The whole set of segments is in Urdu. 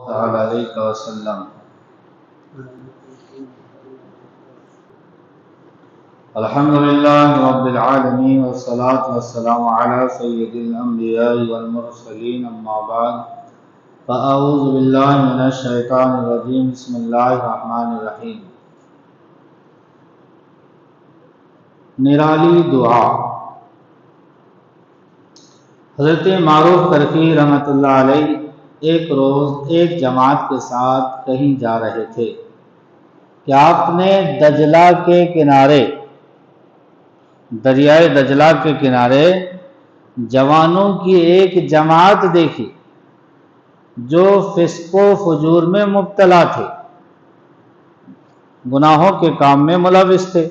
تعالی علیہ وسلم۔ الحمدللہ رب العالمین والصلاة والسلام علی سید الانبیاء والمرسلین، اما بعد فاعوذ باللہ من الشیطان الرجیم، بسم اللہ الرحمن الرحیم۔ نرالی دعا۔ حضرت معروف کرخی رحمۃ اللہ علیہ ایک روز ایک جماعت کے ساتھ کہیں جا رہے تھے کہ آپ نے دجلہ کے کنارے، دریائے دجلہ کے کنارے جوانوں کی ایک جماعت دیکھی جو فسق و فجور میں مبتلا تھے، گناہوں کے کام میں ملوث تھے۔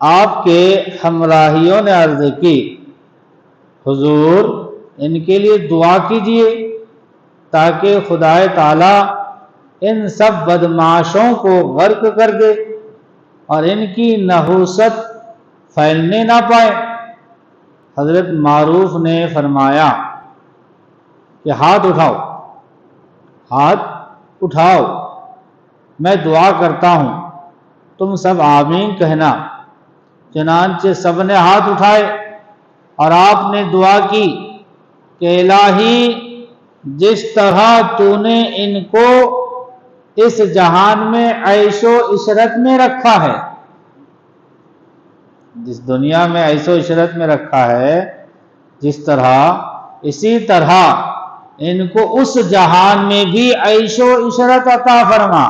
آپ کے ہمراہیوں نے عرض کی، حضور ان کے لیے دعا کیجئے تاکہ خدائے تعالی ان سب بدمعاشوں کو غرق کر دے اور ان کی نحوست پھیلنے نہ پائے۔ حضرت معروف نے فرمایا کہ ہاتھ اٹھاؤ، ہاتھ اٹھاؤ، میں دعا کرتا ہوں، تم سب آمین کہنا۔ چنانچہ سب نے ہاتھ اٹھائے اور آپ نے دعا کی کہ الہی، جس طرح تو نے ان کو اس جہان میں عیش و عشرت میں رکھا ہے، جس دنیا میں عیش و عشرت میں رکھا ہے، جس طرح اسی طرح ان کو اس جہان میں بھی عیش و عشرت عطا فرما۔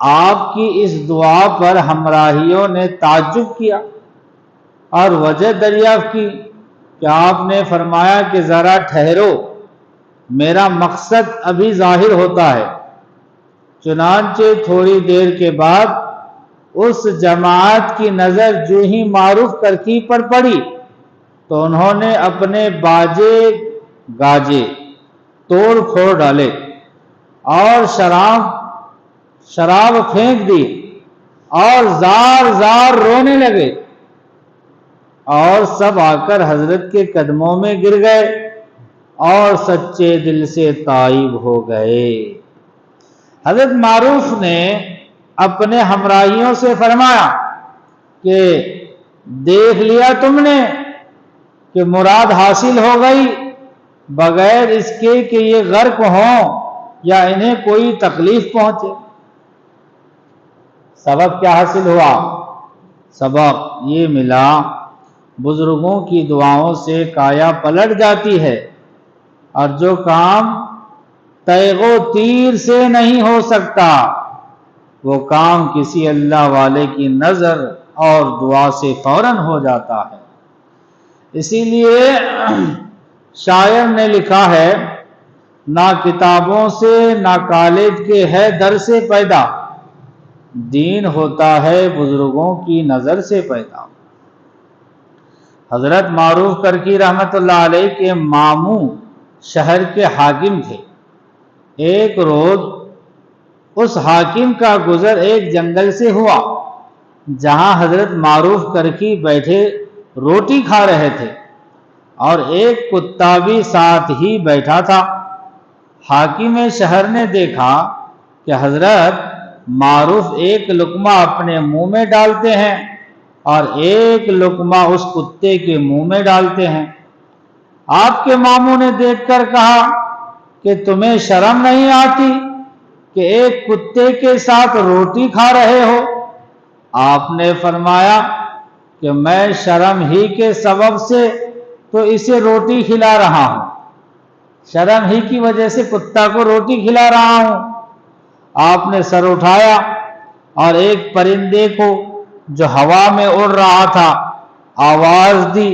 آپ کی اس دعا پر ہمراہیوں نے تعجب کیا اور وجہ دریافت کی کہ آپ نے فرمایا کہ ذرا ٹھہرو، میرا مقصد ابھی ظاہر ہوتا ہے۔ چنانچہ تھوڑی دیر کے بعد اس جماعت کی نظر جو ہی معروف کرخی پر پڑی تو انہوں نے اپنے باجے گاجے توڑ پھوڑ ڈالے اور شراب پھینک دی اور زار زار رونے لگے، اور سب آ کر حضرت کے قدموں میں گر گئے اور سچے دل سے تائب ہو گئے۔ حضرت معروف نے اپنے ہمراہیوں سے فرمایا کہ دیکھ لیا تم نے کہ مراد حاصل ہو گئی، بغیر اس کے کہ یہ غرق ہوں یا انہیں کوئی تکلیف پہنچے۔ سبب کیا حاصل ہوا؟ سبب یہ ملا، بزرگوں کی دعاؤں سے کایا پلٹ جاتی ہے، اور جو کام تیغ و تیر سے نہیں ہو سکتا وہ کام کسی اللہ والے کی نظر اور دعا سے فوراً ہو جاتا ہے۔ اسی لیے شاعر نے لکھا ہے، نہ کتابوں سے نہ کالج کے ہے در سے پیدا، دین ہوتا ہے بزرگوں کی نظر سے پیدا۔ حضرت معروف کرخی رحمۃ اللہ علیہ کے ماموں شہر کے حاکم تھے۔ ایک روز اس حاکم کا گزر ایک جنگل سے ہوا جہاں حضرت معروف کرخی بیٹھے روٹی کھا رہے تھے اور ایک کتا بھی ساتھ ہی بیٹھا تھا۔ حاکم شہر نے دیکھا کہ حضرت معروف ایک لقمہ اپنے منہ میں ڈالتے ہیں اور ایک لقمہ اس کتے کے منہ میں ڈالتے ہیں۔ آپ کے ماموں نے دیکھ کر کہا کہ تمہیں شرم نہیں آتی کہ ایک کتے کے ساتھ روٹی کھا رہے ہو؟ آپ نے فرمایا کہ میں شرم ہی کے سبب سے تو اسے روٹی کھلا رہا ہوں، شرم ہی کی وجہ سے کتا کو روٹی کھلا رہا ہوں۔ آپ نے سر اٹھایا اور ایک پرندے کو جو ہوا میں اڑ رہا تھا آواز دی،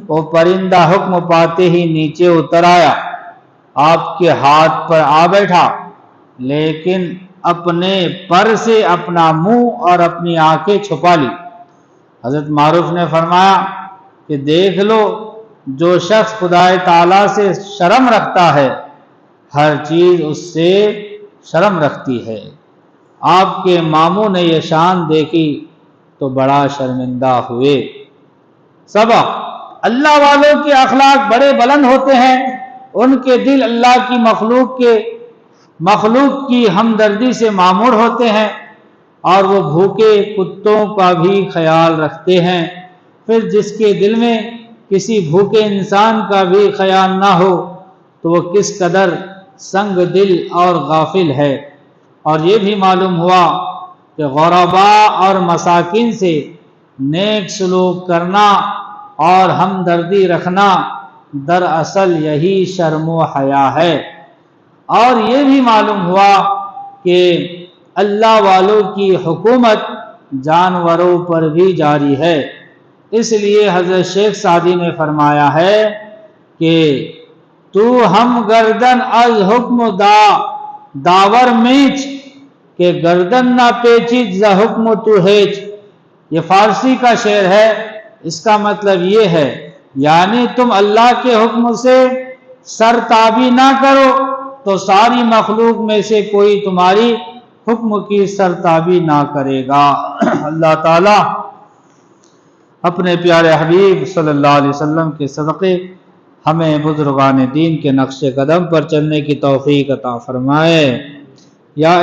وہ پرندہ حکم پاتے ہی نیچے اتر آیا، آپ کے ہاتھ پر آ بیٹھا، لیکن اپنے پر سے اپنا منہ اور اپنی آنکھیں چھپا لی۔ حضرت معروف نے فرمایا کہ دیکھ لو، جو شخص خدائے تعالیٰ سے شرم رکھتا ہے ہر چیز اس سے شرم رکھتی ہے۔ آپ کے ماموں نے یہ شان دیکھی تو بڑا شرمندہ ہوئے۔ سبق: اللہ والوں کے اخلاق بڑے بلند ہوتے ہیں ان کے دل اللہ کی مخلوق کی ہمدردی سے معمور ہوتے ہیں اور وہ بھوکے کتوں کا بھی خیال رکھتے ہیں۔ پھر جس کے دل میں کسی بھوکے انسان کا بھی خیال نہ ہو تو وہ کس قدر سنگ دل اور غافل ہے۔ اور یہ بھی معلوم ہوا کہ غرباء اور مساکین سے نیک سلوک کرنا اور ہمدردی رکھنا دراصل یہی شرم و حیا ہے۔ اور یہ بھی معلوم ہوا کہ اللہ والوں کی حکومت جانوروں پر بھی جاری ہے۔ اس لیے حضرت شیخ سعدی نے فرمایا ہے کہ تو ہم گردن از حکم داور میچ کہ گردن نہ پیچید ز حکم تو ہیچ۔ یہ فارسی کا شعر ہے، اس کا مطلب یہ ہے یعنی تم اللہ کے حکم سے سرتابی نہ کرو تو ساری مخلوق میں سے کوئی تمہاری حکم کی سرتابی نہ کرے گا۔ اللہ تعالی اپنے پیارے حبیب صلی اللہ علیہ وسلم کے صدقے ہمیں بزرگان دین کے نقش قدم پر چلنے کی توفیق عطا فرمائے۔ یا